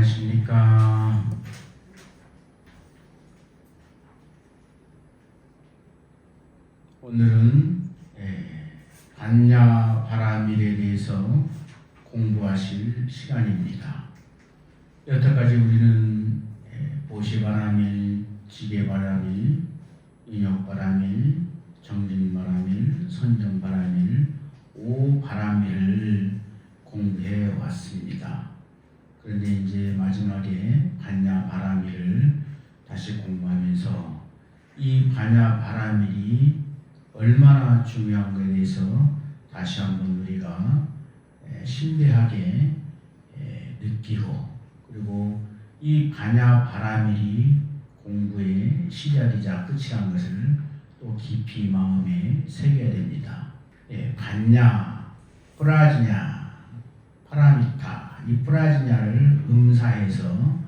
안녕하십니까. 오늘은 반야 바라밀에 대해서 공부하실 시간입니다. 여태까지 우리는 보시바라밀, 지게바라밀, 인욕바라밀, 정진바라밀, 선정바라밀, 오바라밀을 공부해 왔습니다. 그런데 이제 마지막에 반야바라밀을 다시 공부하면서 이 반야바라밀이 얼마나 중요한 것에 대해서 다시 한번 우리가 심대하게 느끼고, 그리고 이 반야바라밀이 공부의 시작이자 끝이란 것을 또 깊이 마음에 새겨야 됩니다. 반야, 프라지냐, 파라미타, 이 프라지냐를 음사해서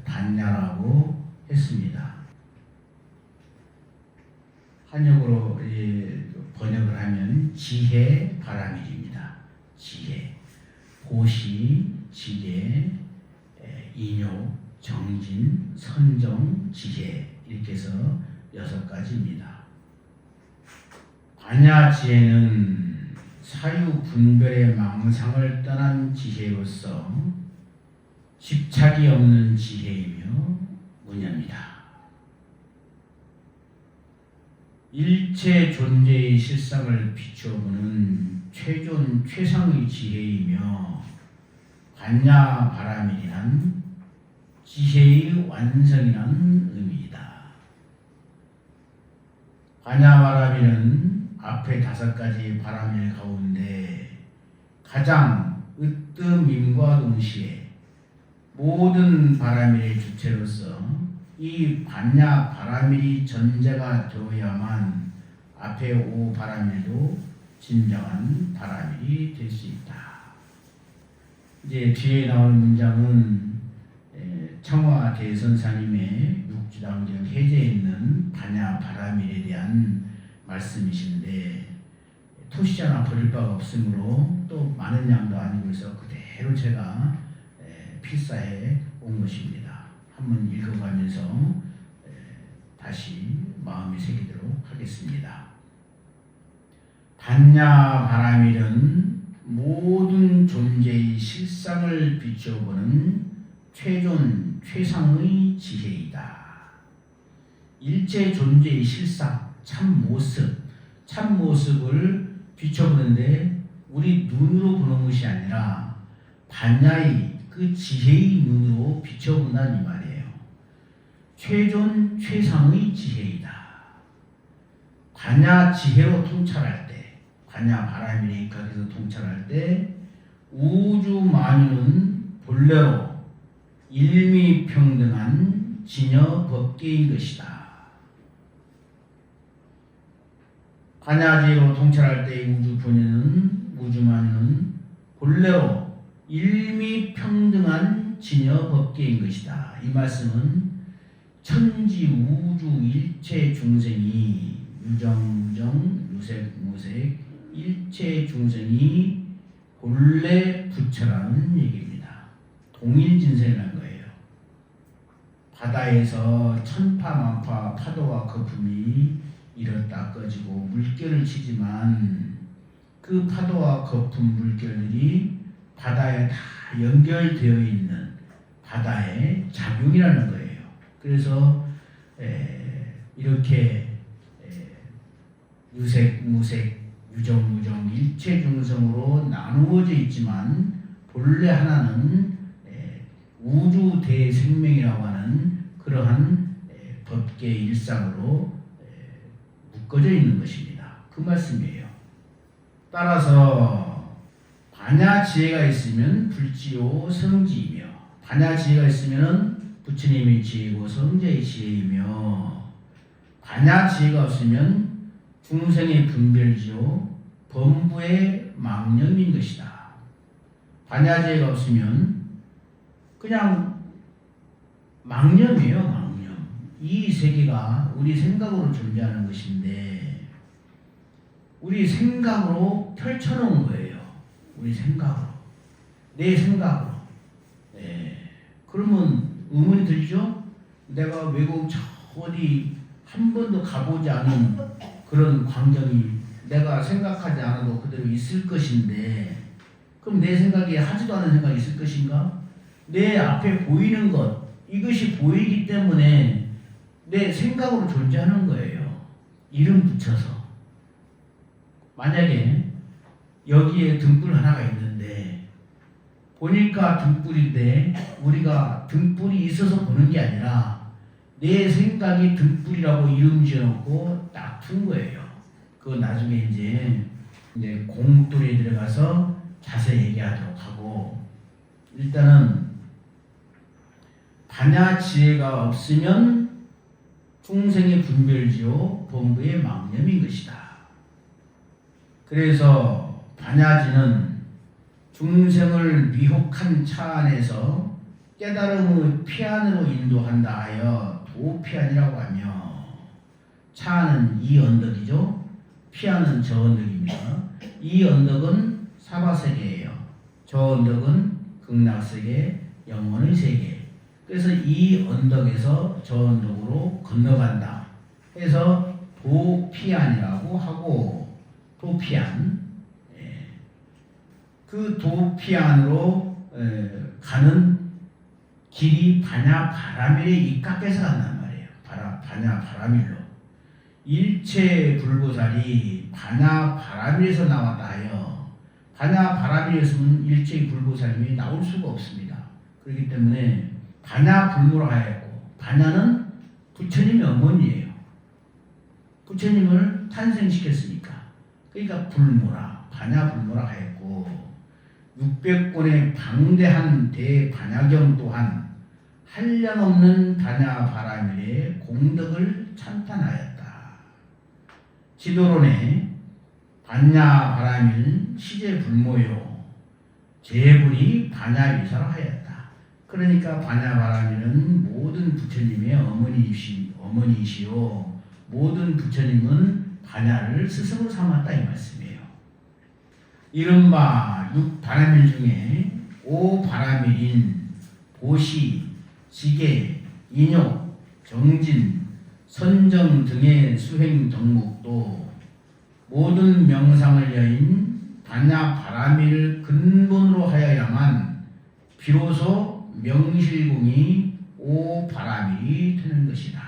반야라고 했습니다. 한역으로 번역을 하면 지혜 바라밀입니다. 지혜, 보시, 지혜, 인욕, 정진, 선정, 지혜, 이렇게 해서 6가지입니다. 반야 지혜는 사유 분별의 망상을 떠난 지혜로서 집착이 없는 지혜이며 무념이다. 일체 존재의 실상을 비추어보는 최존 최상의 지혜이며, 반야 바라밀이란 지혜의 완성이란 의미이다. 반야 바라밀은 앞에 5가지 바라밀 가운데 가장 으뜸임과 동시에 모든 바라밀의 주체로서 이 반야 바라밀이 전제가 되어야만 앞에 5바라밀도 진정한 바라밀이 될 수 있다. 이제 뒤에 나오는 문장은 청화 대선사님의 육주당경 해제에 있는 반야 바라밀에 대한 말씀이신데, 토시 하나 버릴 바가 없으므로 또 많은 양도 아니고 해서 그대로 제가 필사해 온 것입니다. 한번 읽어가면서 다시 마음에 새기도록 하겠습니다. 반야 바라밀은 모든 존재의 실상을 비춰보는 최존 최상의 지혜이다. 일체 존재의 실상, 참모습을 비춰보는데 우리 눈으로 보는 것이 아니라 반야의 그 지혜의 눈으로 비춰본다는 이 말이에요. 최존 최상의 지혜이다. 반야 지혜로 통찰할 때, 반야 바라밀이니까 그래서 통찰할 때 우주 만유는 본래로 일미평등한 진여 법계인 것이다. 반야지혜로 통찰할 때 우주 본연은, 우주만유는 본래로 일미평등한 진여 법계인 것이다. 이 말씀은 천지 우주 일체 중생이 유정무정, 유색무색 일체 중생이 본래 부처라는 얘기입니다. 동일진생이라는 거예요. 바다에서 천파만파 파도와 거품이 이렇다 꺼지고 물결을 치지만 그 파도와 거품 물결들이 바다에 다 연결되어 있는 바다의 작용이라는 거예요. 그래서 이렇게 유색, 무색, 유정, 무정, 일체 중성으로 나누어져 있지만 본래 하나는 우주 대생명이라고 하는 그러한 법계 일상으로 묶어져 있는 것입니다. 그 말씀이에요. 따라서 반야 지혜가 있으면 불지요 성지이며, 반야 지혜가 있으면 부처님의 지혜이고 성자의 지혜이며, 반야 지혜가 없으면 중생의 분별지요 범부의 망념인 것이다. 반야 지혜가 없으면 그냥 망념이에요. 망념. 이 세계가 우리 생각으로 존재하는 것인데 우리 생각으로 펼쳐놓은 거예요. 우리 생각으로, 내 생각으로. 그러면 의문이 들죠? 내가 외국 저 어디 한 번도 가보지 않은 그런 광경이 내가 생각하지 않아도 그대로 있을 것인데, 그럼 내 생각에 하지도 않은 생각이 있을 것인가? 내 앞에 보이는 것, 이것이 보이기 때문에 내 생각으로 존재하는 거예요. 이름 붙여서. 만약에 여기에 등불 하나가 있는데 보니까 등불인데 우리가 등불이 있어서 보는 게 아니라 내 생각이 등불이라고 이름 지어놓고 딱 둔 거예요. 그거 나중에 이제 공돌에 들어가서 자세히 얘기하도록 하고, 일단은 반야 지혜가 없으면 중생의 분별지요 범부의 망념인 것이다. 그래서 반야지는 중생을 미혹한 차 안에서 깨달음의 피안으로 인도한다 하여 도피안이라고 하며, 차는 이 언덕이죠. 피안은 저 언덕입니다. 이 언덕은 사바세계예요. 저 언덕은 극락세계, 영원의 세계. 그래서 이 언덕에서 저 언덕으로 건너간다 해서 도피안이라고 하고, 도피안, 그 도피안으로 가는 길이 반야 바라밀의 입각에서 간단 말이에요. 반야 바라밀로. 일체 불보살이 반야 바라밀에서 나왔다 하여, 반야 바라밀에서는 일체 불보살님이 나올 수가 없습니다. 그렇기 때문에 반야 불모라 하였고, 반야는 부처님의 어머니예요. 부처님을 탄생시켰으니까. 그러니까 불모라, 반야 불모라 하였고, 600권의 방대한 대반야경 또한 한량없는 반야 바라밀의 공덕을 찬탄하였다. 지도론에 반야 바라밀 시제 불모요 제불이 반야 위사라 하였다. 그러니까 반야 바라밀은 모든 부처님의 어머니이시오. 모든 부처님은 반야를 스승으로 삼았다 이 말씀이에요. 이른바 6바라밀 중에 5바라밀인 보시, 지계, 인욕, 정진, 선정 등의 수행 덕목도 모든 명상을 여인 반야 바라밀 근본으로 하여야만 비로소 명실공히 5바라밀이 되는 것이다.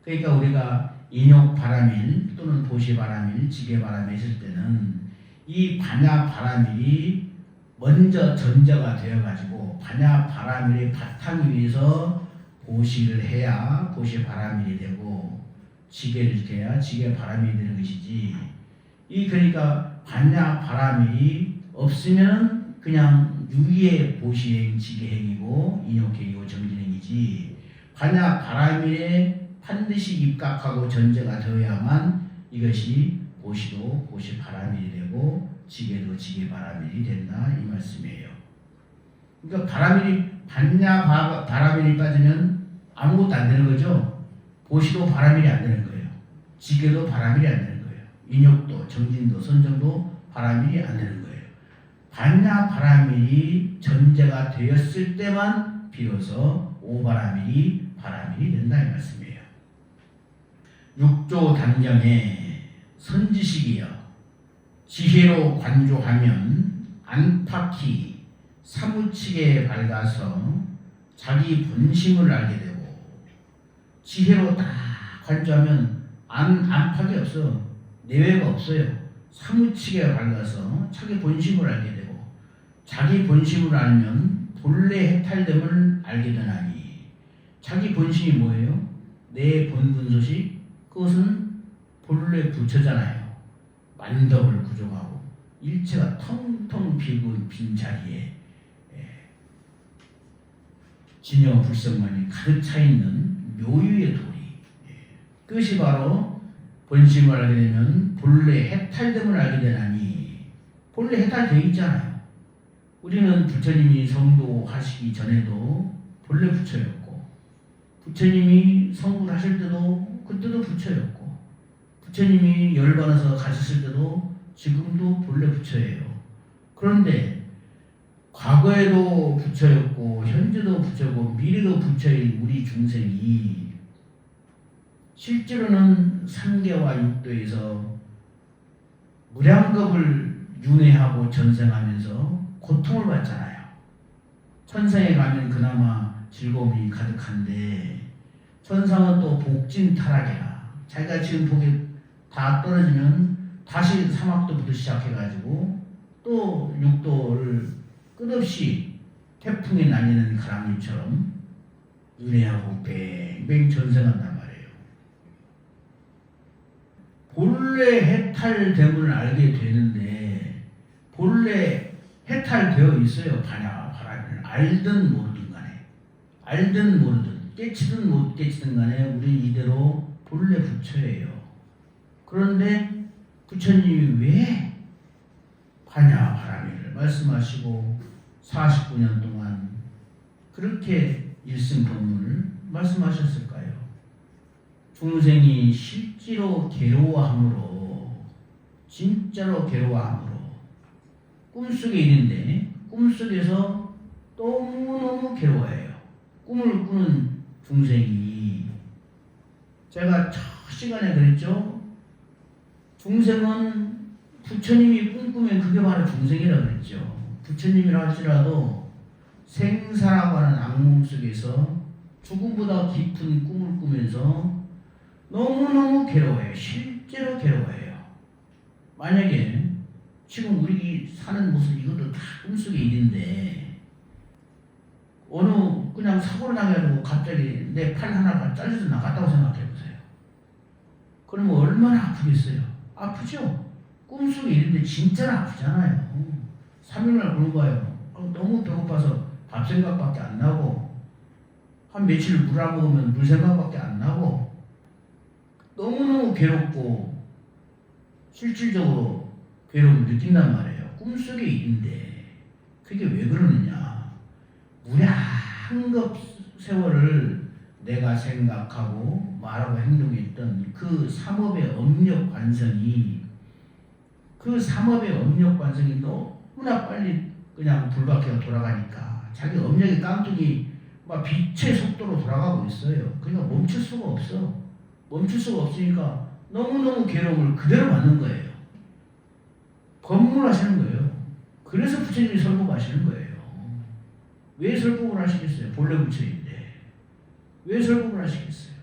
그러니까 우리가 인욕 바라밀 또는 보시 바라밀, 지계 바라밀 있을 때는 이 반야 바라밀이 먼저 전제가 되어가지고 반야 바라밀의 바탕 위에서 보시를 해야 보시 바라밀이 되고, 지계를 해야 지계 바라밀이 되는 것이지. 그러니까 반야 바라밀이 없으면 그냥 유의의 보시행, 지계행이고 인욕행이고 정진행이지, 반야 바라밀에 반드시 입각하고 전제가 되어야만 이것이 보시도 보시 바라밀이 되고 지계도 지계 바라밀이 된다 이 말씀이에요. 그러니까 반야 바라밀이 빠지면 아무것도 안 되는 거죠. 보시도 바라밀이 안 되는 거예요. 지계도 바라밀이 안 되는 거예요. 인욕도 정진도 선정도 바라밀이 안 되는 거예요. 반야 바라밀이 전제가 되었을 때만 비로소 오바라밀이 바라밀이 된다 이 말씀이에요. 6조 단경에 선지식이여 지혜로 관조하면 안팎이 사무치게 밝아서 자기 본심을 알게 되고, 지혜로 딱 관조하면 안팎이 없어, 내외가 없어요. 사무치게 밝아서 자기 본심을 알게 되고, 자기 본심을 알면 본래 해탈됨을 알게 되나니, 자기 본심이 뭐예요? 내 본분소식, 그것은 본래 부처잖아요. 만덕을 구족하고 일체가 텅텅 빈 자리에 진여 불성만이 가득 차 있는 묘유의 도리, 그것이 바로 본심을 알게 되면 본래 해탈됨을 알게 되나니, 본래 해탈되어 있잖아요. 우리는 부처님이 성도하시기 전에도 본래 부처였고, 부처님이 성불 하실 때도 그때도 부처였고, 부처님이 열반해서 가셨을 때도 지금도 본래 부처예요. 그런데 과거에도 부처였고 현재도 현재도 부처고 미래도 부처인 우리 중생이 실제로는 삼계와 육도에서 무량겁을 윤회하고 전생하면서 고통을 받잖아요. 천상에 가면 그나마 즐거움이 가득한데 천상은 또 복진 타락이라 자기가 지금 복이 다 떨어지면 다시 사막도부터 시작해가지고 또 육도를 끝없이 태풍이 날리는 가랑비처럼 윤회하고 뱅뱅 전생한단 말이에요. 본래 해탈됨을 알게 되는데 본래 해탈되어 있어요. 바람을 알든 모르든 간에 알든 모르든 깨치든 못 깨치든 간에 우리 이대로 본래 부처예요. 그런데 부처님이 왜 반야바라밀을 말씀하시고 49년 동안 그렇게 일승법문을 말씀하셨을까요? 중생이 실제로 괴로워함으로 진짜로 괴로워함으로 꿈속에 있는데 꿈속에서 너무너무 괴로워해요. 꿈을 꾸는 중생이 제가 첫 시간에 그랬죠. 중생은 부처님이 꿈꾸면 그게 바로 중생이라고 그랬죠. 부처님이라 할지라도 생사라고 하는 악몽 속에서 죽음보다 깊은 꿈을 꾸면서 너무너무 괴로워해요. 실제로 괴로워해요. 만약에 지금 우리 사는 모습 이것도 다 꿈속에 있는데 어느 그냥 사고를 당해가지고 갑자기 내 팔 하나가 잘려서 나갔다고 생각해보세요. 그러면 얼마나 아프겠어요? 아프죠? 꿈속에 있는데 진짜로 아프잖아요. 3일날 굶어봐요. 너무 배고파서 밥 생각밖에 안 나고 한 며칠 물 안 먹으면 물 생각밖에 안 나고 너무너무 괴롭고 실질적으로 괴로움을 느낀단 말이에요. 꿈속에 있는데 그게 왜 그러느냐. 무량겁 세월을 내가 생각하고 말하고 행동했던 그 삼업의 업력 관성이 너무나 빨리 그냥 불바퀴가 돌아가니까 자기 업력의 깡통이 막 빛의 속도로 돌아가고 있어요. 그러니까 멈출 수가 없어. 멈출 수가 없으니까 너무너무 괴로움을 그대로 받는 거예요. 법문하시는 거예요. 그래서 부처님이 설법하시는 거예요. 왜 설법을 하시겠어요? 본래 부처인데 왜 설법을 하시겠어요?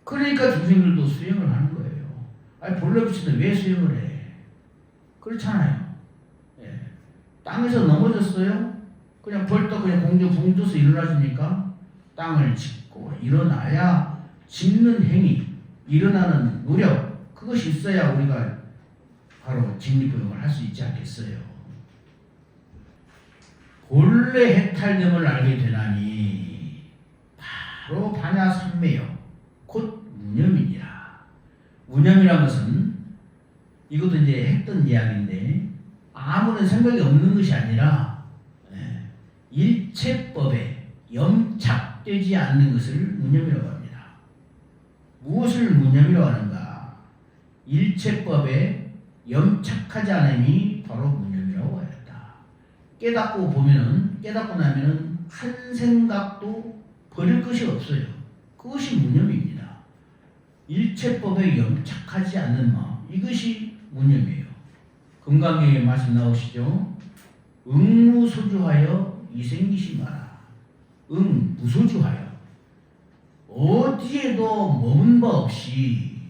그러니까 중생들도 수행을 하는 거예요. 아니 본래 부처는 왜 수행을 해? 그렇잖아요. 예. 땅에서 넘어졌어요? 그냥 벌떡 그냥 공중 붕 떠서 일어나시니까 땅을 짚고 일어나야 짚는 행위, 일어나는 노력 그것이 있어야 우리가 바로 직립보용을 할 수 있지 않겠어요. 본래 해탈됨을 알게 되나니 바로 반야삼매요. 곧 무념이니라. 무념이란 것은 이것도 이제 했던 이야기인데 아무런 생각이 없는 것이 아니라 일체법에 염착되지 않는 것을 무념이라고 합니다. 무엇을 무념이라고 하는가? 일체법에 염착하지 않음이 바로 무념이라고 하였다. 깨닫고 나면은 한 생각도 버릴 것이 없어요. 그것이 무념입니다. 일체법에 염착하지 않는 마음, 이것이 무념이에요. 금강경에 말씀 나오시죠? 응무소주하여 이생기시 마라. 무소주하여 어디에도 머문 바 없이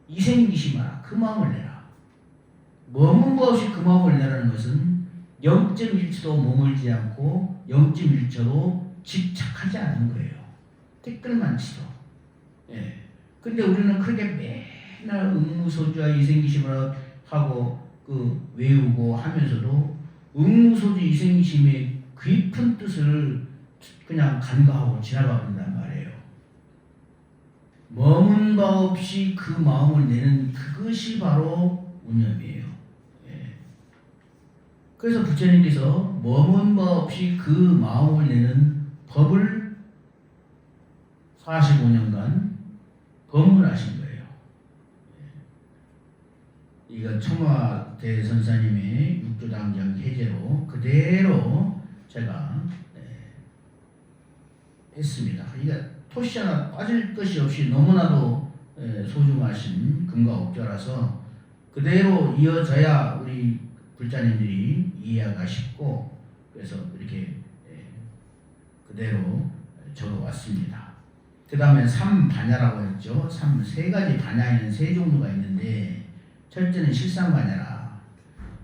이생기시 마라. 그 마음을 내라. 머문 바 없이 그 마음을 내라는 것은 0.1초도 머물지 않고 0.1초도 집착하지 않는 거예요. 댓글만 치도. 예. 근데 우리는 그렇게 맨날 응무소주와 이생기심을 하고 외우고 하면서도 응무소주 이생기심의 깊은 뜻을 그냥 간과하고 지나가 버린단 말이에요. 머문 바 없이 그 마음을 내는 그것이 바로 무념이에요. 예. 그래서 부처님께서 머문 바 없이 그 마음을 내는 법을 45년간 법문하신 거예요. 이거 청와대 선사님의 육조당장 해제로 그대로 제가 했습니다. 이게 토시 하나 빠질 것이 없이 너무나도 소중하신 금과 옥조라서 그대로 이어져야 우리 불자님들이 이해하기가 쉽고, 그래서 이렇게 그대로 적어왔습니다. 그 다음에 삼반야라고 했죠. 세 가지 반야에는 세 종류가 있는데, 첫째는 실상반야라.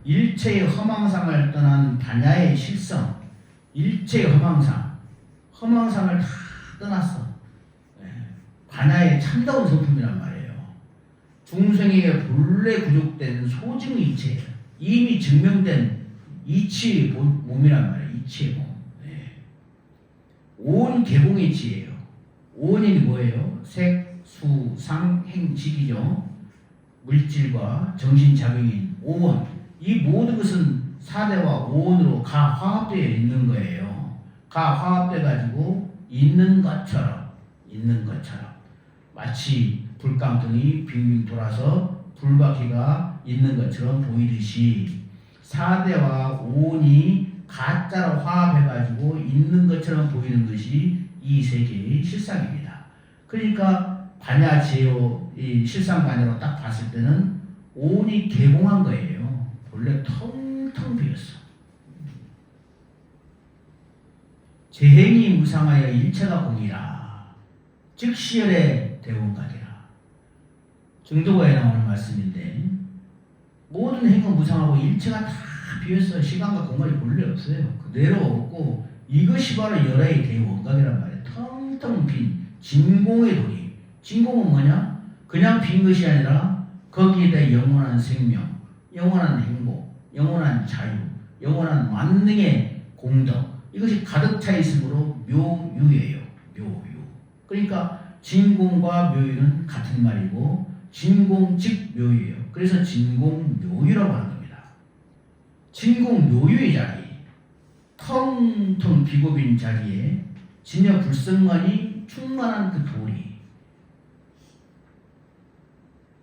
일체의 허망상을 떠난 반야의 실성. 일체의 허망상을 다 떠났어. 반야의 참다운 성품이란 말이에요. 중생에게 본래 구족된 소증이체, 이미 증명된 이치의 몸이란 말이에요. 이치의 몸. 온 개공의 지예요. 온이 뭐예요? 색, 수, 상, 행, 직이죠. 물질과 정신작용인 오온. 이 모든 것은 사대와 오온으로 가화합되어 있는 거예요. 가화합돼 가지고 있는 것처럼 마치 불깡통이 빙빙 돌아서 불바퀴가 있는 것처럼 보이듯이 사대와 오온이 가짜로 화합해가지고 있는 것처럼 보이는 것이 이 세계의 실상입니다. 그러니까 반야제요, 이 실상반야로 딱 봤을 때는 오온이 개공한 거예요. 원래 텅텅 비었어. 재행이 무상하여 일체가 공이라. 즉시열의 대원각이라. 증도가에 나오는 말씀인데, 모든 행은 무상하고 일체가 다 비었어요. 시간과 공간이 본래 없어요. 그대로 없고, 이것이 바로 열의 대원각이란 말이에요. 텅텅 빈 진공의 도리. 진공은 뭐냐? 그냥 빈 것이 아니라 거기에다 영원한 생명, 영원한 행복, 영원한 자유, 영원한 만능의 공덕, 이것이 가득 차 있으므로 묘유예요. 묘유. 그러니까 진공과 묘유는 같은 말이고, 진공 즉 묘유예요. 그래서 진공묘유라고 하는 겁니다. 진공묘유의 자리, 텅텅 비고빈 자리에 진여 불성만이 충만한 그 도리,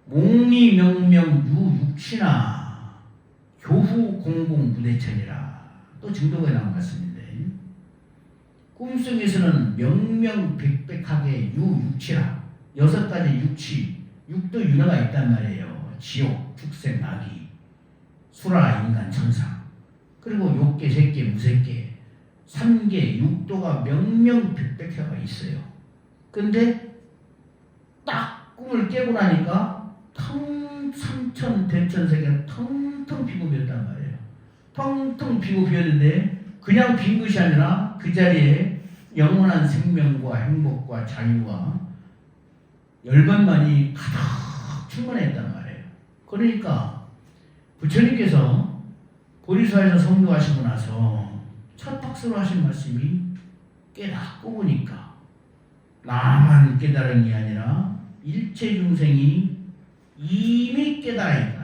몽리명명 유육치나 교후 공공 무대천이라. 또 증도가 나온 말씀인데, 꿈속에서는 명명백백하게 유육치라. 6가지 육치, 육도 윤회가 있단 말이에요. 지옥, 축생, 악이, 수라, 인간, 천상, 그리고 욕계, 색계, 무색계, 3계, 육도가 명명백백해가 있어요. 근데 딱 꿈을 깨고 나니까 삼천 대천세계가 텅텅 비고 비었단 말이에요. 텅텅 비고 비었는데 그냥 빈 것이 아니라 그 자리에 영원한 생명과 행복과 자유와 열반만이 가득 충만했단 말이에요. 그러니까 부처님께서 보리사에서 성도하시고 나서 첫 박수로 하신 말씀이 깨닫고 보니까 나만 깨달은 게 아니라 일체 중생이 이미 깨달아 있다.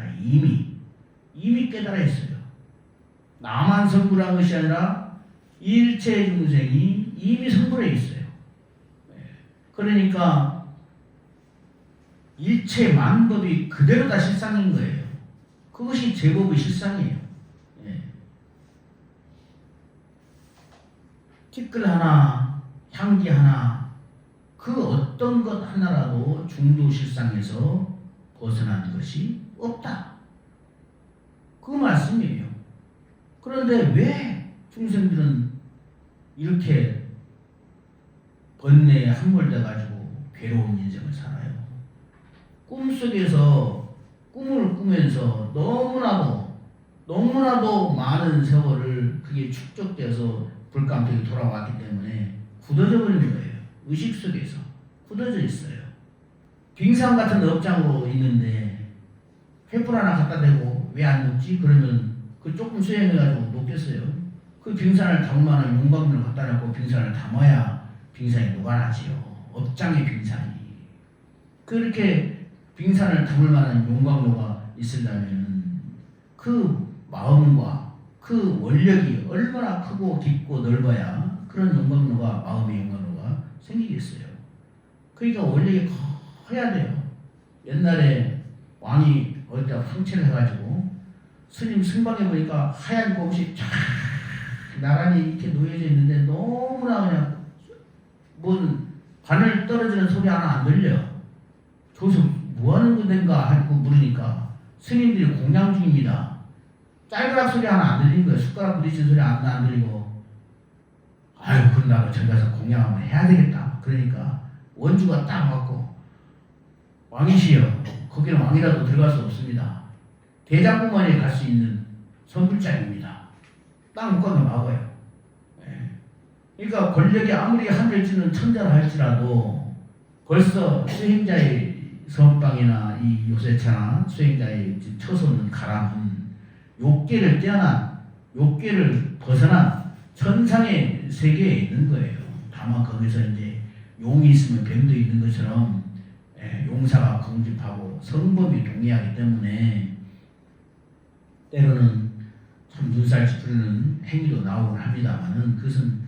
이미 깨달아 있어요. 나만 성불한 것이 아니라 일체 중생이 이미 성불해 있어요. 그러니까 일체 만법이 그대로 다 실상인 거예요. 그것이 제법의 실상이에요. 티끌 하나, 향기 하나, 그 어떤 것 하나라도 중도 실상에서 벗어난 것이 없다. 그 말씀이에요. 그런데 왜 중생들은 이렇게 번뇌에 함몰돼가지고 괴로운 인생을 살아요? 꿈속에서 꿈을 꾸면서 너무나도 많은 세월을 그게 축적돼서 불감독이 돌아왔기 때문에 굳어져 버리는 거예요. 의식 속에서 굳어져 있어요. 빙상 같은 업장으로 있는데 횃불 하나 갖다 대고 왜 안 녹지? 그러면 그 조금 수행해가지고 녹겠어요. 그 빙산을 담을 만한 용광로를 갖다 놓고 빙산을 담아야 빙산이 녹아나지요. 업장의 빙산이. 그렇게 빙산을 담을 만한 용광로가 있으려면 그 마음과 그 원력이 얼마나 크고 깊고 넓어야 그런 용광로가, 마음의 용광로가 생기겠어요. 그러니까 원력이 커야 돼요. 옛날에 왕이 어디다 황체를 해가지고 스님 승방해 보니까 하얀 곰이 쫙 나란히 이렇게 놓여져 있는데 너무나 그냥 뭔 바늘 떨어지는 소리 하나 안 들려. 저기서 뭐 하는 건가 하고 물으니까 스님들이 공양 중입니다. 짤그락 소리 하나 안 들리는 거예요. 숟가락 부딪히는 소리 안 들리고. 아유, 그럼 나도 저기 가서 공양 한번 해야 되겠다. 그러니까 원주가 딱 왔고, 왕이시여, 거기는 왕이라도 들어갈 수 없습니다. 대장부만에 갈 수 있는 선불장입니다. 딱 묶어서 막아요. 그러니까 권력이 아무리 하늘 찌는 천자라 할지라도 벌써 수행자의 선방이나 이 요새차나 수행자의 처소는 가람은 욕계를 뛰어난, 욕계를 벗어난 천상의 세계에 있는 거예요. 다만 거기서 이제 용이 있으면 뱀도 있는 것처럼 용사가 공집하고 성범이 동의하기 때문에 때로는 참 눈살 찌푸리는 행위도 나오곤 합니다만은 그것은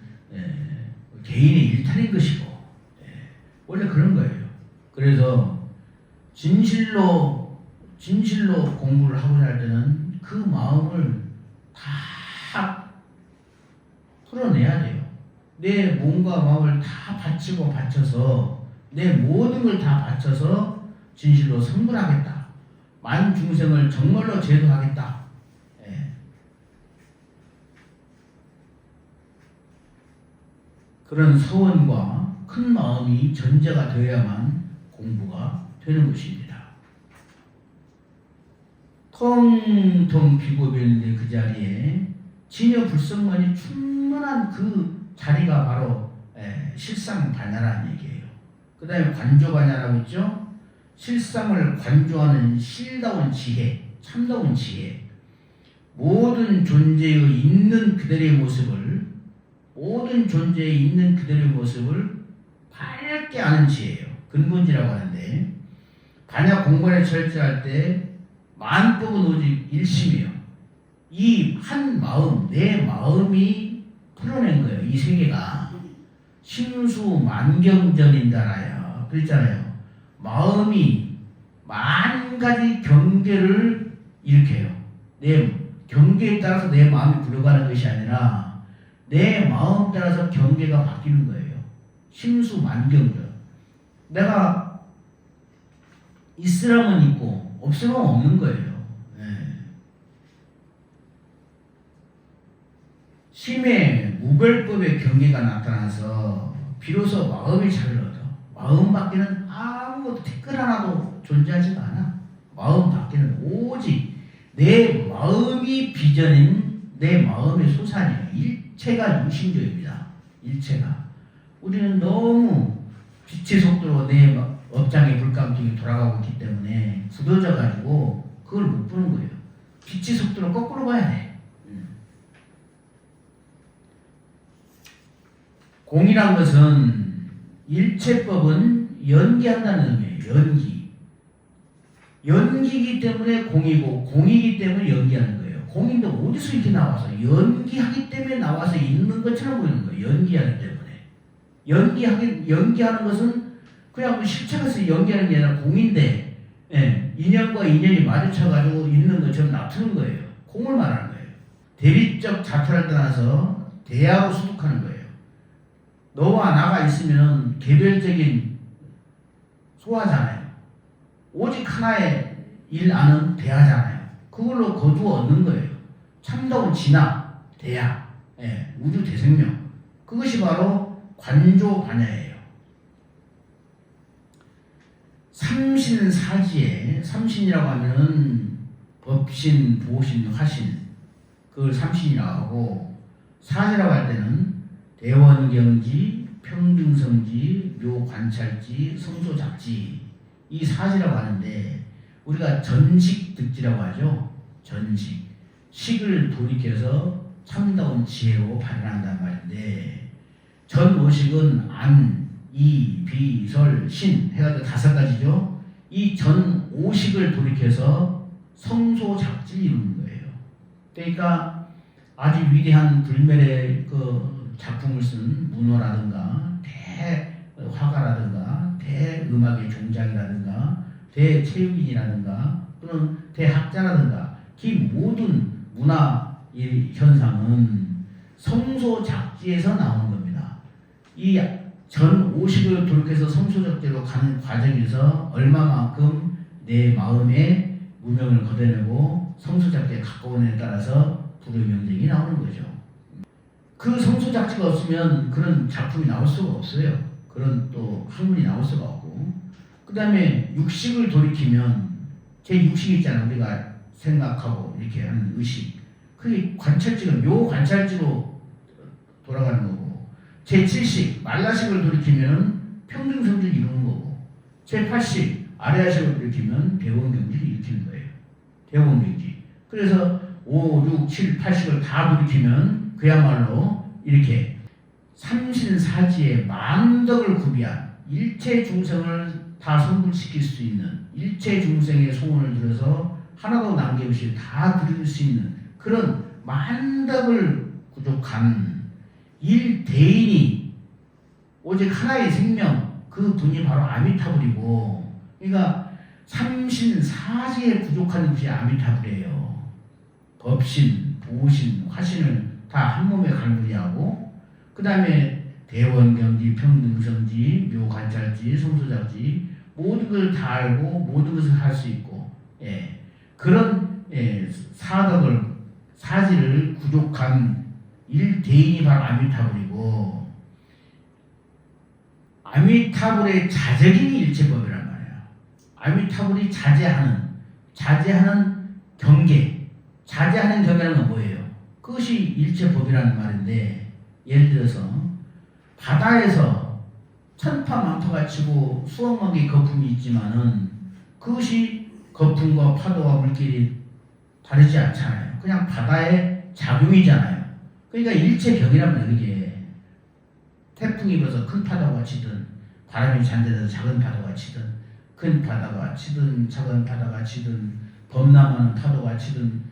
개인의 일탈인 것이고 원래 그런 거예요. 그래서 진실로 공부를 하고자 할 때는 그 마음을 다 풀어내야 돼요. 내 몸과 마음을 다 바쳐서 내 모든 걸 다 바쳐서 진실로 성불하겠다. 만 중생을 정말로 제도하겠다. 그런 서원과 큰 마음이 전제가 되어야만 공부가 되는 것입니다. 텅텅 비고있는데 그 자리에 진여 불성만이 충만한 그 자리가 바로 실상반야라는 얘기예요. 그 다음에 관조반야라고 했죠. 실상을 관조하는 실다운 지혜, 참다운 지혜, 모든 존재의 있는 그대로의 모습을 밝게 아는 지혜예요. 근본지라고 하는데 반야 공간에 철저할 때 만법은 오직 일심이에요. 이 한 마음, 내 마음이 풀어낸 거예요. 이 세계가 심수만경전인다라요. 그랬잖아요. 마음이 만 가지 경계를 일으켜요. 내 경계에 따라서 내 마음이 굴러가는 것이 아니라 내 마음 따라서 경계가 바뀌는 거예요. 심수만경전. 내가 있으라면 있고 없으면 없는 거예요. 심의 무별법의 경계가 나타나서 비로소 마음이 차려져. 마음 밖에는 아무것도 티끌 하나도 존재하지가 않아. 마음 밖에는 오직 내 마음이 빚어낸 내 마음의 소산이에요. 일체가 유심조입니다. 일체가. 우리는 너무 빛의 속도로 내 업장의 불감통이 돌아가고 있기 때문에 굳어져가지고 그걸 못 보는 거예요. 빛의 속도로 거꾸로 가야 돼. 공이란 것은 일체법은 연기한다는 의미예요. 연기이기 때문에 공이고 공이기 때문에 연기하는 거예요. 공인데 어디서 이렇게 나와서 연기하기 때문에 나와서 있는 것처럼 보이는 거예요. 연기하기 때문에. 연기하는 것은 그냥 뭐 실체가서 연기하는 게 아니라 공인데 인연과 인연이 마주쳐가지고 있는 것처럼 나타는 거예요. 공을 말하는 거예요. 대리적 자타를 떠나서 대하로 수득하는 거예요. 너와 나가 있으면 개별적인 소화잖아요. 오직 하나의 일 안은 대하잖아요. 그걸로 거두어 얻는 거예요. 참다운 진화, 대하, 우주 대생명. 그것이 바로 관조반야예요. 삼신사지에, 삼신이라고 하면은 법신, 보신, 화신, 그걸 삼신이라고 하고, 사지라고 할 때는 대원경지, 평등성지, 묘관찰지, 성소작지, 이 사지라고 하는데 우리가 전식득지라고 하죠. 전식. 식을 돌이켜서 참다운 지혜로 발현한단 말인데 전오식은 안, 이, 비, 설, 신 해가지고 5가지죠. 이 전오식을 돌이켜서 성소작지를 이루는 거예요. 그러니까 아주 위대한 불멸의 그 작품을 쓴 문호라든가 대화가라든가 대음악의 종장이라든가 대체육인이라든가 또는 대학자라든가 이 모든 문화 현상은 성 작지에서 나오는 겁니다. 이 전 50을 도록해서 성소작지로 가는 과정에서 얼마만큼 내 마음에 무명을 걷어내고 성소작지에 가까운에 따라서 불의 명령이 나오는 거죠. 그 성소작지가 없으면 그런 작품이 나올 수가 없어요. 그런 또 학문이 나올 수가 없고, 그 다음에 육식을 돌이키면 제 육식이 있잖아요. 우리가 생각하고 이렇게 하는 의식, 그게 관찰지가 묘 관찰지로 돌아가는 거고, 제7식 말라식을 돌이키면 평등성질을 이루는 거고, 제8식 아래아식을 돌이키면 대원경지를 일으키는 거예요. 대원경지. 그래서 5, 6, 7, 8식을 다 돌이키면 그야말로 이렇게 삼신사지의 만덕을 구비한 일체 중생을 다 성불시킬 수 있는, 일체 중생의 소원을 들어서 하나도 남김없이 다 드릴 수 있는 그런 만덕을 구족한 일대인이 오직 하나의 생명, 그 분이 바로 아미타불이고, 그러니까 삼신사지에 부족한 것이 아미타불이에요. 법신, 보신, 화신을 다 한 몸에 갈무리하고, 그 다음에 대원경지, 평등성지, 묘관찰지, 성소작지, 모든 걸 다 알고 모든 것을 할 수 있고, 그런 사덕을, 사지를 구족한 일대인이 바로 아미타불이고, 아미타불의 자적인이 일체법이란 말이에요. 아미타불이 자제하는 경계, 자제하는 경계라는 건 뭐예요? 그것이 일체법이라는 말인데, 예를 들어서 바다에서 천파만파가 치고 수억만 개의 거품이 있지만은 그것이 거품과 파도와 물길이 다르지 않잖아요. 그냥 바다의 작용이잖아요. 그러니까 일체경이란 말이에요. 이게 태풍이 불어서 큰 파도가 치든, 바람이 잔뜩해서 작은 파도가 치든, 큰 바다가 치든 작은 바다가 치든, 범람하는 파도가 치든,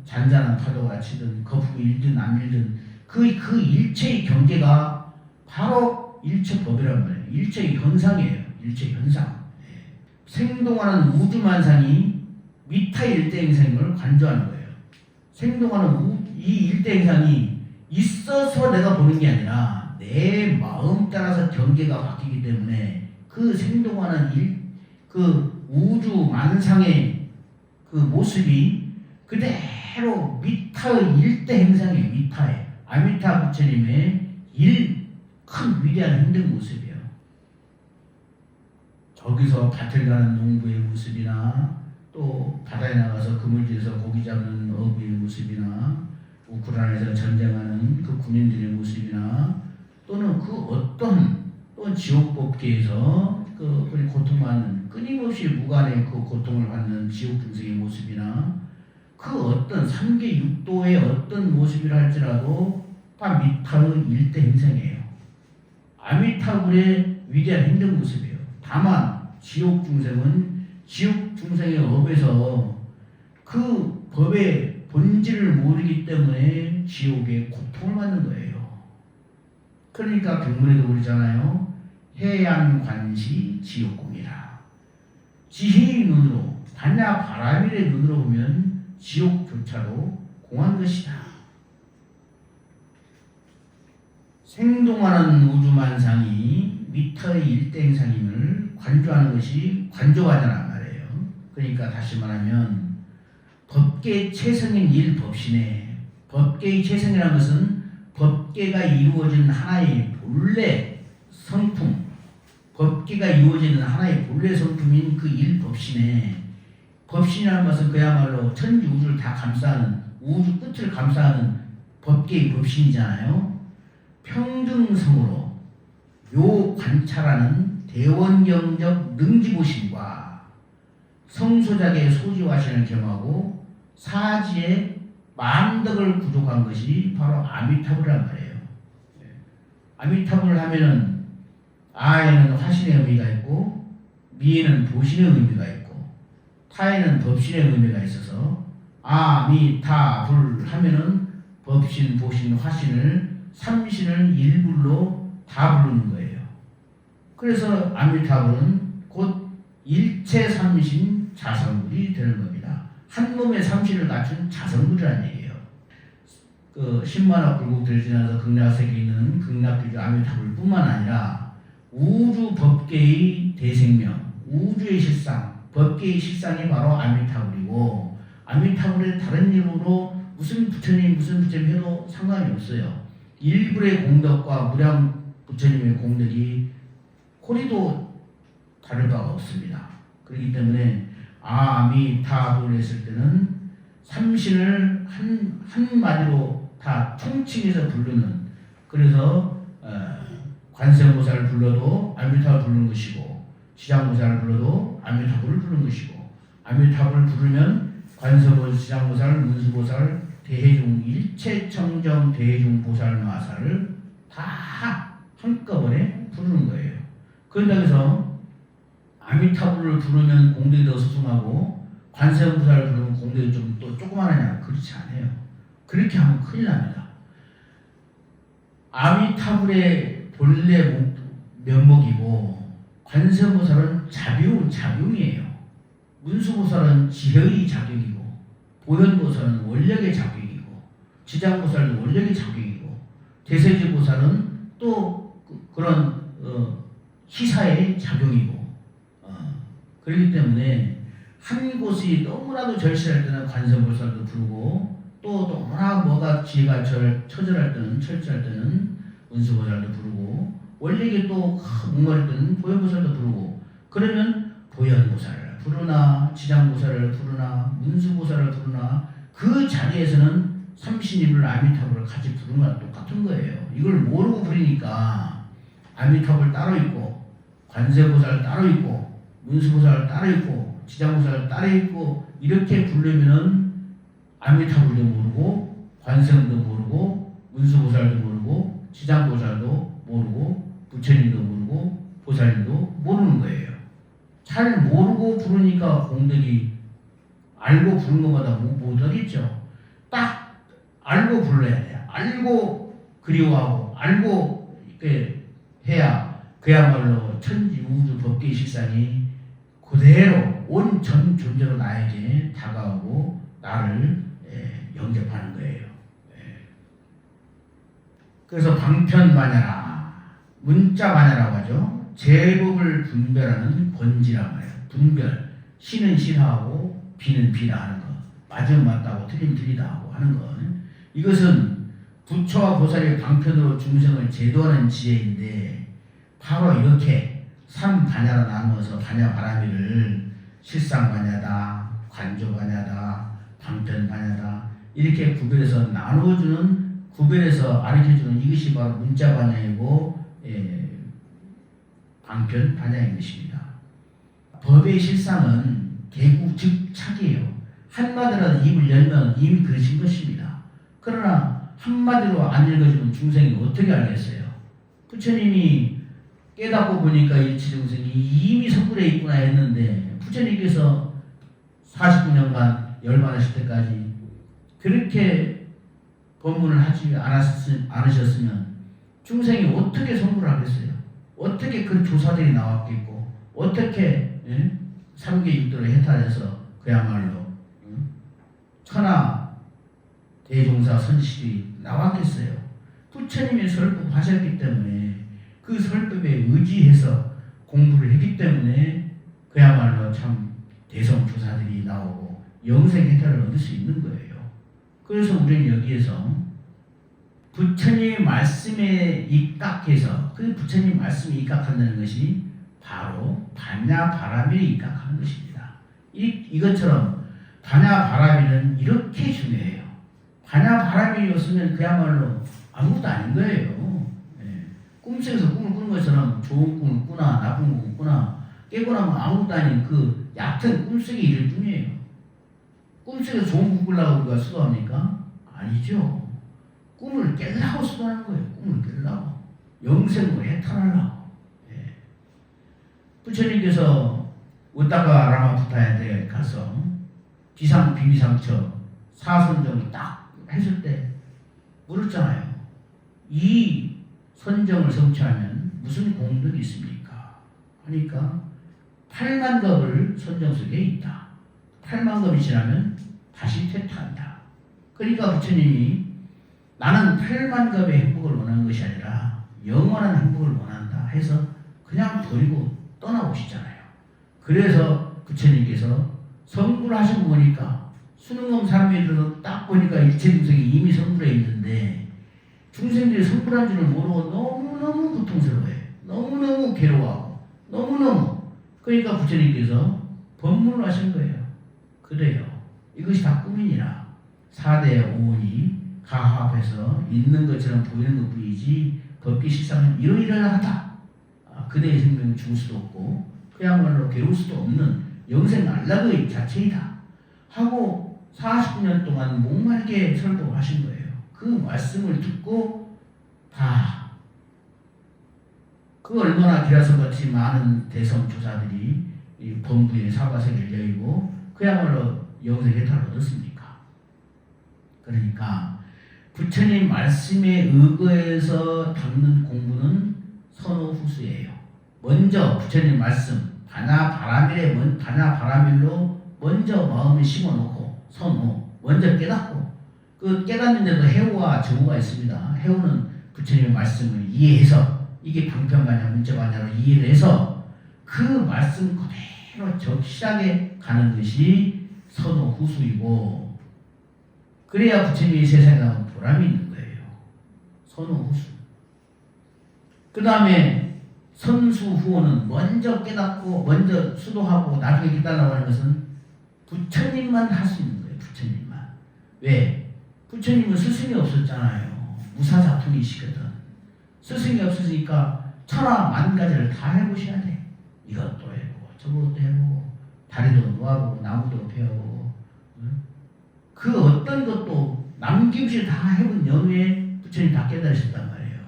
잔잔한 파도가 치든, 거품이 일든 안 일든, 그 일체의 경계가 바로 일체법이란 말이에요. 일체의 현상이에요. 일체 현상. 생동하는 우주만상이 미타의 일대행상을 관조하는 거예요. 생동하는 이 일대행상이 있어서 내가 보는 게 아니라 내 마음 따라서 경계가 바뀌기 때문에 그 생동하는 그 우주만상의 그 모습이 그대로 미타의 일대행상이에요. 미타의 아미타 부처님의 큰 위대한 힘든 모습이에요. 저기서 밭을 가는 농부의 모습이나, 또 바다에 나가서 그물질에서 고기 잡는 어부의 모습이나, 우크라이나에서 전쟁하는 그 군인들의 모습이나, 또는 그 어떤 또 지옥법계에서 그 고통받는, 끊임없이 무간의 그 고통을 받는 지옥 중생의 모습이나, 그 어떤 3계 6도의 어떤 모습이라 할지라도 다 미타의 일대 행성이에요. 아미타불의 위대한 힘든 모습이에요. 다만 지옥 중생은 지옥 중생의 업에서 그 법의 본질을 모르기 때문에 지옥의 고통을 받는 거예요. 그러니까 경문에도 그러잖아요. 해양관시 지옥공이라. 지혜의 눈으로, 반야 바라밀의 눈으로 보면 지옥조차도 공한 것이다. 생동하는 우주만상이 미터의 일대행상임을 관조하는 것이 관조하자는 말이에요. 그러니까 다시 말하면 법계의 최성인 일법신에, 법계의 최성이라는 것은 법계가 이루어진 하나의 본래 성품, 법계가 이루어지는 하나의 본래 성품인 그 일법신에, 법신이라는 것은 그야말로 천지 우주를 다 감싸는, 우주 끝을 감싸는 법계의 법신이잖아요. 평등성으로 요 관찰하는 대원경적 능지보신과 성소작의 소지화신을 겸하고 사지의 만덕을 구족한 것이 바로 아미타불이란 말이에요. 아미타불을 하면은 아에는 화신의 의미가 있고, 미에는 보신의 의미가 있고, 타에는 법신의 의미가 있어서 아미타불 하면은 법신, 보신, 화신을 삼신을 일불로 다 부르는 거예요. 그래서 아미타불은 곧 일체 삼신 자성불이 되는 겁니다. 한 몸의 삼신을 갖춘 자성불이라는 얘기예요. 그 10만억 굴곡들을 지나서 극락세계에 있는 극락기주 아미타불 뿐만 아니라 우주 법계의 대생명, 우주의 실상, 법계의 실상이 바로 아미타불이고, 아미타불의 다른 이름으로 무슨 부처님 해도 상관이 없어요. 일불의 공덕과 무량 부처님의 공덕이 코리도 다를 바가 없습니다. 그렇기 때문에 아미타불 했을 때는 삼신을 한마디로 다 총칭해서 부르는, 그래서 관세음보살을 불러도 아미타불을 부르는 것이고, 지장보살을 불러도 아미타불을 부르는 것이고, 아미타불을 부르면 관세음보살, 지장보살, 문수보살, 대해중 일체청정 대해중 보살 마사를 다 한꺼번에 부르는 거예요. 그런다고 해서 아미타불을 부르면 공덕이 더 수승하고 관세음보살을 부르면 공덕이 좀 또 조그만하냐? 그렇지 않아요. 그렇게 하면 큰일 납니다. 아미타불의 본래 면목이고, 관세음보살은 작용이에요. 문수보살은 지혜의 작용이고, 보현보살은 원력의 작용이고, 지장보살은 원력의 작용이고, 대세지보살은 또 그런 희사의 작용이고, 그렇기 때문에 한 곳이 너무나도 절실할 때는 관세음보살도 부르고, 또 너무나 뭐가 지혜가 처절할 때는, 철저할 때는 문수보살도 부르고, 원력이 또 목마를 때는 보현보살도 부르고, 그러면 보현보살을 부르나 지장보살을 부르나 문수보살을 부르나 그 자리에서는 삼신입을 아미타불을 같이 부르는 거랑 똑같은 거예요. 이걸 모르고 부르니까 아미타불 따로 있고, 관세보살 따로 있고, 문수보살 따로 있고, 지장보살 따로 있고, 이렇게 부르면은 아미타불도 모르고, 관세음도 모르고, 문수보살도 모르고, 지장보살도 모르고, 부처님도 모르고, 보살님도 모르는 거예요. 잘 모르고 부르니까 공덕이, 알고 부르는 것보다 못 하겠죠. 딱 알고 불러야 돼요. 알고 그리워하고 알고 이렇게 해야 그야말로 천지 우주 법계의 실상이 그대로 온 전 존재로 나에게 다가오고 나를 영접하는 거예요. 그래서 방편마냐라, 문자마냐라고 하죠. 제법을 분별하는 본지란 말이에요. 분별, 신은 신하고 비는 비라 하는 거, 맞으면 맞다고 틀리면 틀리다 하고 하는 거, 이것은 부처와 보살의 방편으로 중생을 제도하는 지혜인데, 바로 이렇게 삼반야로 나누어서 반야바라미를 실상반야다, 관조반야다, 방편반야다 이렇게 구별해서 나누어주는, 구별해서 가르쳐주는 이것이 바로 문자반야이고 방편반야인 것입니다. 법의 실상은 개구 즉 착이에요. 한마디라도 입을 열면 이미 그러신 것입니다. 그러나 한마디로 안 읽어주면 중생이 어떻게 알겠어요? 부처님이 깨닫고 보니까 일체중생이 이미 성불에 있구나 했는데, 부처님께서 49년간 열반하실 때까지 그렇게 법문을 하지 않으셨으면 중생이 어떻게 성불을 하겠어요? 어떻게 그 조사들이 나왔겠고, 어떻게 삼계육도를 해탈해서 그야말로 천하 대종사 선실이 나왔겠어요? 부처님이 설법하셨기 때문에, 그 설법에 의지해서 공부를 했기 때문에 그야말로 참 대성조사들이 나오고 영생해탈을 얻을 수 있는 거예요. 그래서 우리는 여기에서 부처님의 말씀에 입각해서, 그 부처님 말씀에 입각한다는 것이 바로 반야바라미에 입각하는 것입니다. 이것처럼 반야바라미는 이렇게 중요해요. 반야바라미였으면 그야말로 아무것도 아닌 거예요. 꿈속에서 꿈을 꾸는 것처럼 좋은 꿈을 꾸나 나쁜 꿈을 꾸나 깨고 나면 아무것도 아닌 그 얕은 꿈속의 일일 뿐이에요. 꿈속에서 좋은 꿈 꾸려고 우리가 수도합니까? 아니죠. 꿈을 깨려고 수도하는 거예요. 꿈을 깨려고. 영생을 해탈하려고. 부처님께서 우타가 라마푸타한테 가서 비상 비비상처 사선정을 딱 했을 때 물었잖아요. 이 선정을 성취하면 무슨 공덕이 있습니까? 하니까 8만 겁을 선정 속에 있다. 8만 겁이 지나면 다시 퇴타한다. 그러니까 부처님이 나는 8만 급의 행복을 원하는 것이 아니라 영원한 행복을 원한다 해서 그냥 버리고 떠나오시잖아요. 그래서 부처님께서 성불을 하신 거 보니까 수능검 삼미에서 딱 보니까 일체 중생이 이미 성불해 있는데 중생들이 성불한 줄을 모르고 너무너무 고통스러워해. 너무너무 괴로워하고 너무너무. 그러니까 부처님께서 법문을 하신 거예요. 그래요. 이것이 다 꿈이니라. 4대 오온이 가합해서 있는 것처럼 보이는 것뿐이지 법기 실상은 이러이러하다. 그대의 생명은 죽을 수도 없고 그야말로 괴로울 수도 없는 영생 안락의 자체이다. 하고 40년 동안 목말게 설법하신 거예요. 그 말씀을 듣고 다 그 얼마나 기라성같이 많은 대성조사들이 이 범부의 사바세계를 여의고 그야말로 영생 혜택을 얻었습니까? 그러니까 부처님 말씀에 의거해서 닦는 공부는 선호후수예요. 먼저 부처님 말씀 반야바라밀로 먼저 마음을 심어놓고 선호 먼저 깨닫고 그 깨닫는 데도 해오와 정오가 있습니다. 해오는 부처님의 말씀을 이해해서 이게 방편반야 문자반야로 이해를 해서 그 말씀 그대로 적실하게 가는 것이 선호후수이고 그래야 부처님이 세상에 나온 보람이 있는 거예요. 선호후수. 그 다음에 선수후호는 먼저 깨닫고 먼저 수도하고 나중에 깨달라고 하는 것은 부처님만 할 수 있는 거예요. 부처님만. 왜? 부처님은 스승이 없었잖아요. 무사자풍이시거든. 스승이 없으니까 천하 만가지를 다 해보셔야 돼. 이것도 해보고 저것도 해보고 다리도 놓아보고 나무도 베어보고 그 어떤 것도 남김없이 다 해본 연후에 부처님 다 깨달으셨단 말이에요.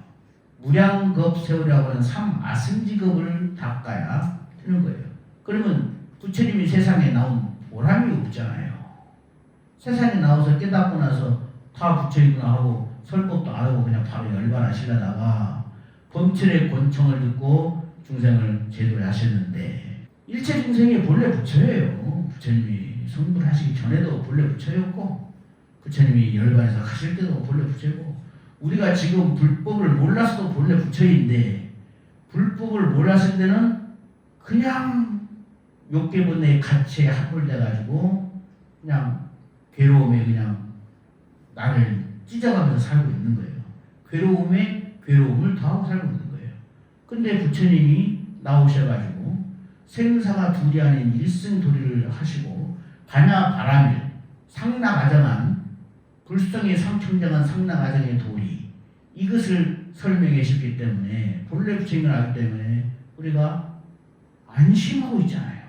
무량겁 세우라고 하는 3아승지겁을 닦아야 되는 거예요. 그러면 부처님이 세상에 나온 보람이 없잖아요. 세상에 나와서 깨닫고 나서 다 부처이구나 하고 설법도 안 하고 그냥 바로 열반하시려다가 범철의 권총을 듣고 중생을 제도를 하셨는데 일체 중생이 본래 부처예요. 부처님이 성불하시기 전에도 본래 부처였고 부처님이 열반에서 가실 때도 본래 부처고 우리가 지금 불법을 몰라서도 본래 부처인데 불법을 몰랐을 때는 그냥 욕계본내에 갇혀 합불돼가지고 그냥 괴로움에 그냥 나를 찢어가면서 살고 있는 거예요. 괴로움에 괴로움을 더하고 살고 있는 거예요. 근데 부처님이 나오셔가지고 생사가 둘이 아닌 일승도리를 하시고 반야바라밀 상락아정한 불성의 상청정한 상락아정의 도리 이것을 설명해 주셨기 때문에 본래 부처님을 알기 때문에 우리가 안심하고 있잖아요.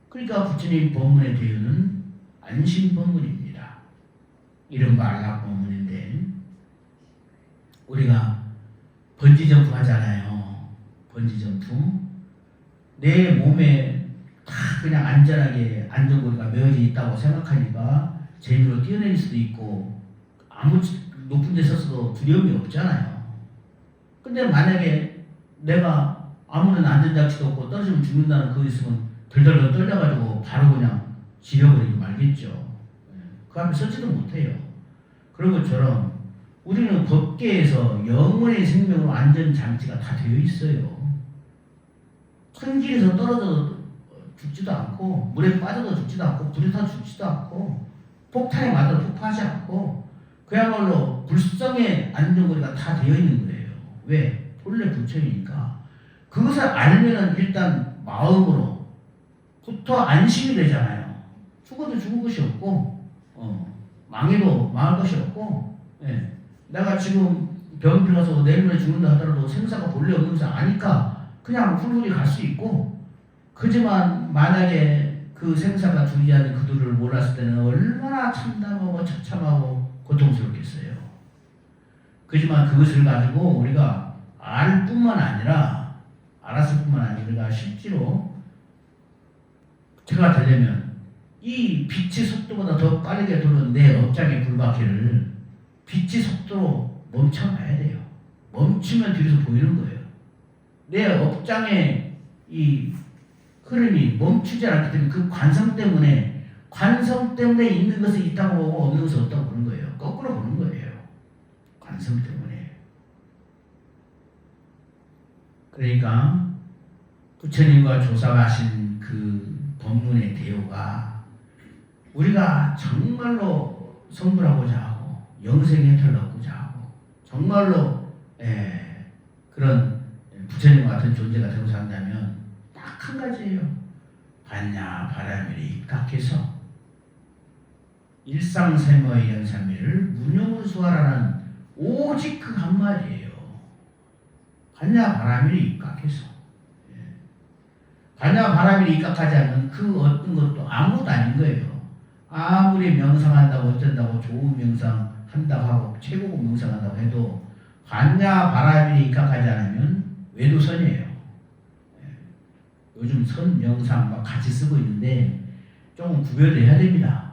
그러니까 부처님 법문의 대유는 안심법문입니다. 이른바 안락법문인데 우리가 번지점프 하잖아요. 번지점프 내 몸에 다 그냥 안전하게 안전고리가 메어져 있다고 생각하니까 재미로 뛰어내릴 수도 있고 아무 높은 데 서서도 두려움이 없잖아요. 근데 만약에 내가 아무런 안전장치도 없고 떨어지면 죽는다는 그거 있으면 덜덜덜 떨려가지고 바로 그냥 지려버리고 말겠죠. 그 앞에 서지도 못해요. 그런 것처럼 우리는 법계에서 영원의 생명으로 안전장치가 다 되어 있어요. 큰 길에서 떨어져도 죽지도 않고 물에 빠져도 죽지도 않고 불에 타도 죽지도 않고 폭탄에 맞아도 폭파하지 않고 그야말로 불성의 안전거리가 다 되어 있는 거예요. 왜? 본래 부처이니까. 그것을 알면은 일단 마음으로부터 안심이 되잖아요. 죽어도 죽을 것이 없고 망해도 망할 것이 없고 예. 내가 지금 병원에 가서 내일 모레 죽는다 하더라도 생사가 본래 없는 것을 아니까 그냥 훌훌히 갈 수 있고 그지만 만약에 그 생사가 두지 않은 그들을 몰랐을 때는 얼마나 참담하고 처참하고 고통스럽겠어요. 그지만 그것을 가지고 우리가 알 뿐만 아니라 알았을 뿐만 아니라 우리가 실제로 제가 되려면 이 빛의 속도보다 더 빠르게 도는 내 업장의 불바퀴를 빛의 속도로 멈춰놔야 돼요. 멈추면 뒤에서 보이는 거예요. 내 업장의 이 흐름이 멈추지 않기 때문에 그 관성 때문에 있는 것을 있다고 보고 없는 것을 없다고 보는 거예요. 거꾸로 보는 거예요. 관성 때문에. 그러니까 부처님과 조사하신 그 법문의 대요가 우리가 정말로 성불하고자 하고 영생의 혜택을 얻고자 하고 정말로 그런 부처님 같은 존재가 되고자 한다면 딱 한 가지예요. 반야 바라미를 입각해서 일상생활의 연산미를 무념으로 수하라는 오직 그 한마디예요. 반야 바라미를 입각해서. 반야 바라미를 입각하지 않으면 그 어떤 것도 아무것도 아닌 거예요. 아무리 명상한다고 어쩐다고 좋은 명상 한다고 하고 최고급 명상한다고 해도 반야 바라미를 입각하지 않으면 외도선이에요. 요즘 선 명상 막 같이 쓰고 있는데 조금 구별을 해야 됩니다.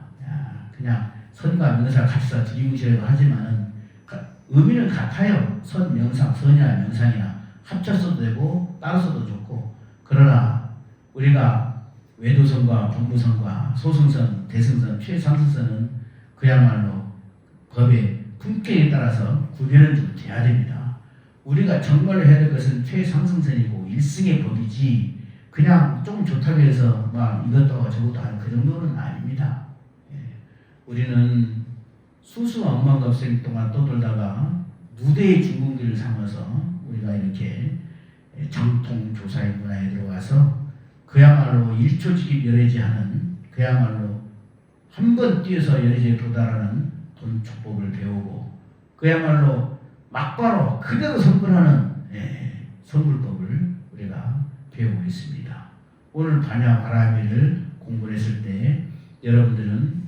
그냥 선과 명상을 같이 써 드리무시라고 하지만은 의미는 같아요. 선 명상, 선이나 명상이나 합쳐서도 되고 따로 써도 좋고. 그러나 우리가 외도선과 법무선과 소승선, 대승선, 최상승선은 그야말로 법의 품격에 따라서 구별을 좀 돼야 됩니다. 우리가 정말로 해야 될 것은 최상승선이고 일승의 법이지 그냥 조금 좋다고 해서 막 이것도 저것도 하는 그 정도는 아닙니다. 우리는 수수엉망급생 동안 떠돌다가 무대의 중궁기를 삼아서 우리가 이렇게 정통 조사의 문화에 들어가서 그야말로 1초직입 열애지하는 그야말로 한 번 뛰어서 열애지에 도달하는 돈촉법을 배우고 그야말로 막바로 그대로 성불하는 성불법을 우리가 배우고 있습니다. 오늘 반야 바라미를 공부를 했을 때 여러분들은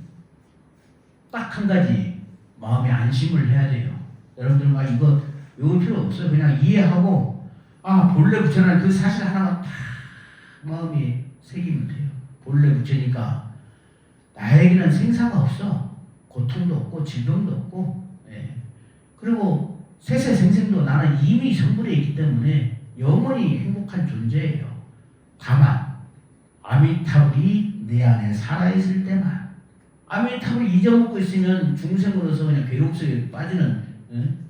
딱 한 가지 마음의 안심을 해야 돼요. 여러분들 막 이거 외울 필요 없어요. 그냥 이해하고 본래 부처는 그 사실 하나만 딱 마음에 새기면 돼요. 본래 부처니까 나에게는 생사가 없어. 고통도 없고 질병도 없고 그리고 세세생생도 나는 이미 성불해 있기 때문에 영원히 행복한 존재예요. 다만 아미타불이 내 안에 살아있을 때만 아미타불을 잊어먹고 있으면 중생으로서 그냥 괴로움 속에 빠지는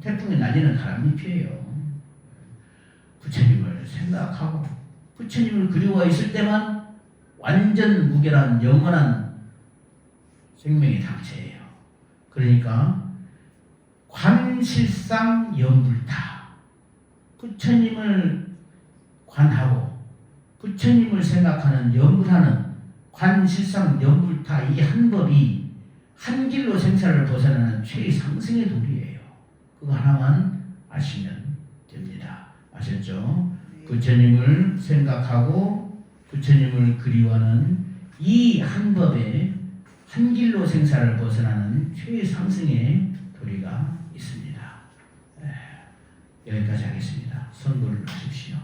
태풍에 날리는 가람잎이에요. 부처님을 생각하고 부처님을 그리워 있을 때만 완전 무결한 영원한 생명의 당체예요. 그러니까 관실상 연불타 부처님을 관하고 부처님을 생각하는 연불하는 관실상 연불타 이 한 법이 한 길로 생사를 벗어나는 최상승의 도리예요. 그거 하나만 아시면 됩니다. 아셨죠? 부처님을 생각하고 부처님을 그리워하는 이 한 법에 한 길로 생사를 벗어나는 최상승의 도리가 있습니다. 여기까지 하겠습니다. 선고를 하십시오.